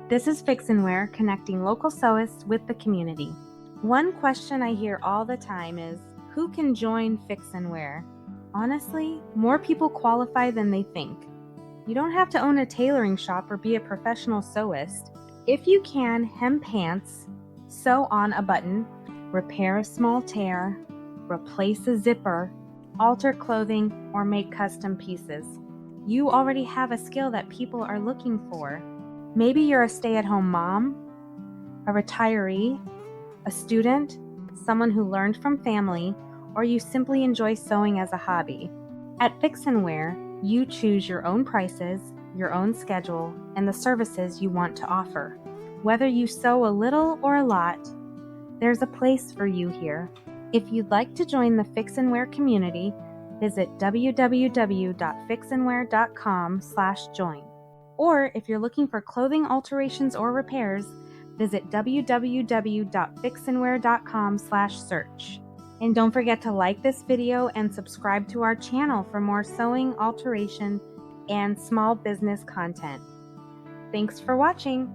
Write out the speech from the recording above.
This is FixnWear, connecting local sewists with the community. One question I hear all the time is, who can join FixnWear? Honestly, more people qualify than they think. You don't have to own a tailoring shop or be a professional sewist. If you can hem pants, sew on a button, repair a small tear, replace a zipper, alter clothing, or make custom pieces, you already have a skill that people are looking for. Maybe you're a stay-at-home mom, a retiree, a student, someone who learned from family, or you simply enjoy sewing as a hobby. At FixnWear, you choose your own prices, your own schedule, and the services you want to offer. Whether you sew a little or a lot, there's a place for you here. If you'd like to join the FixnWear community, visit www.fixnwear.com/join. Or if you're looking for clothing alterations or repairs, visit www.fixnwear.com/search. And don't forget to like this video and subscribe to our channel for more sewing, alteration, and small business content. Thanks for watching.